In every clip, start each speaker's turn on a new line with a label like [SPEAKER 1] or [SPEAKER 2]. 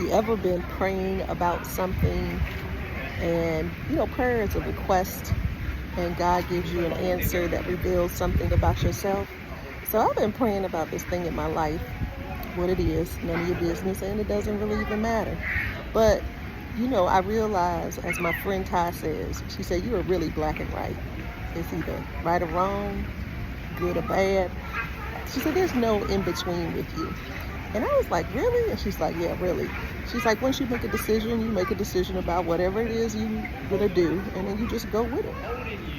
[SPEAKER 1] You ever been praying about something and, prayer is a request and God gives you an answer that reveals something about yourself? So I've been praying about this thing in my life, what it is, none of your business, and it doesn't really even matter. But, I realize, as my friend Ty says, she said, you are really black and white. It's either right or wrong, good or bad. She said, there's no in between with you. And I was like, really? And she's like, yeah, really. She's like, once you make a decision, you make a decision about whatever it is you're going to do, and then you just go with it.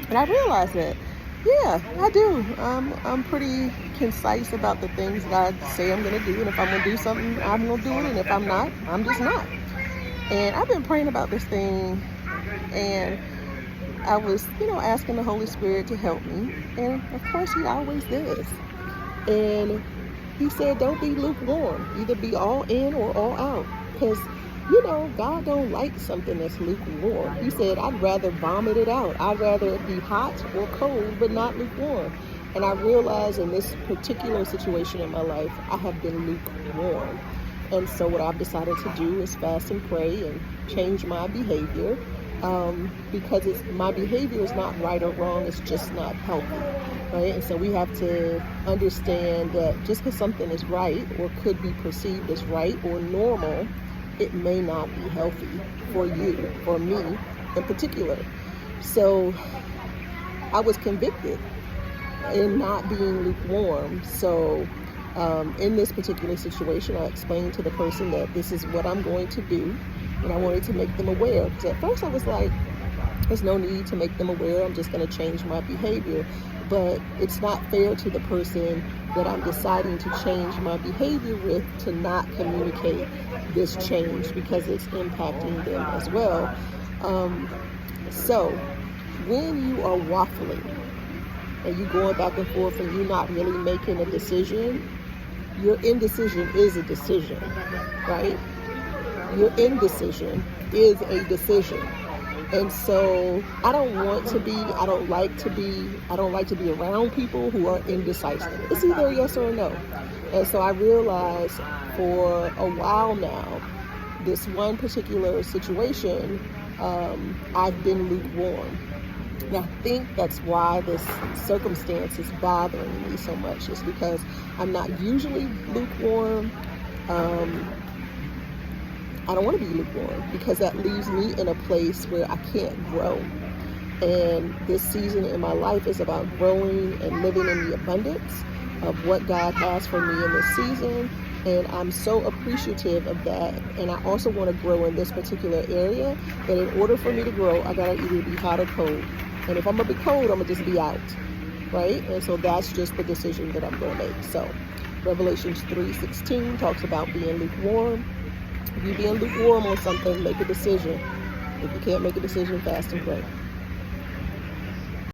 [SPEAKER 1] And I realized that, yeah, I do. I'm pretty concise about the things that I say I'm going to do. And if I'm going to do something, I'm going to do it. And if I'm not, I'm just not. And I've been praying about this thing, and I was, asking the Holy Spirit to help me. And of course, he always does. And he said, don't be lukewarm. Either be all in or all out. Because, God don't like something that's lukewarm. He said, I'd rather vomit it out. I'd rather it be hot or cold, but not lukewarm. And I realized in this particular situation in my life, I have been lukewarm. And so what I've decided to do is fast and pray and change my behavior. Because my behavior is not right or wrong, it's just not healthy, right? And so we have to understand that just because something is right or could be perceived as right or normal, it may not be healthy for you, for me in particular. So I was convicted in not being lukewarm. So in this particular situation, I explained to the person that this is what I'm going to do. And I wanted to make them aware, because at first I was like, there's no need to make them aware. I'm just going to change my behavior. But it's not fair to the person that I'm deciding to change my behavior with to not communicate this change, because it's impacting them as well. So when you are waffling and you're going back and forth and you're not really making a decision, your indecision is a decision, right? Your indecision is a decision. And so I don't like to be around people who are indecisive. It's either a yes or a no. And so I realized for a while now, this one particular situation, I've been lukewarm. And I think that's why this circumstance is bothering me so much. It's because I'm not usually lukewarm. I don't want to be lukewarm, because that leaves me in a place where I can't grow. And this season in my life is about growing and living in the abundance of what God has for me in this season. And I'm so appreciative of that. And I also want to grow in this particular area. But in order for me to grow, I got to either be hot or cold. And if I'm going to be cold, I'm going to just be out. Right? And so that's just the decision that I'm going to make. So Revelations 3:16 talks about being lukewarm. If you're being lukewarm on something, make a decision. If you can't make a decision, fast and pray.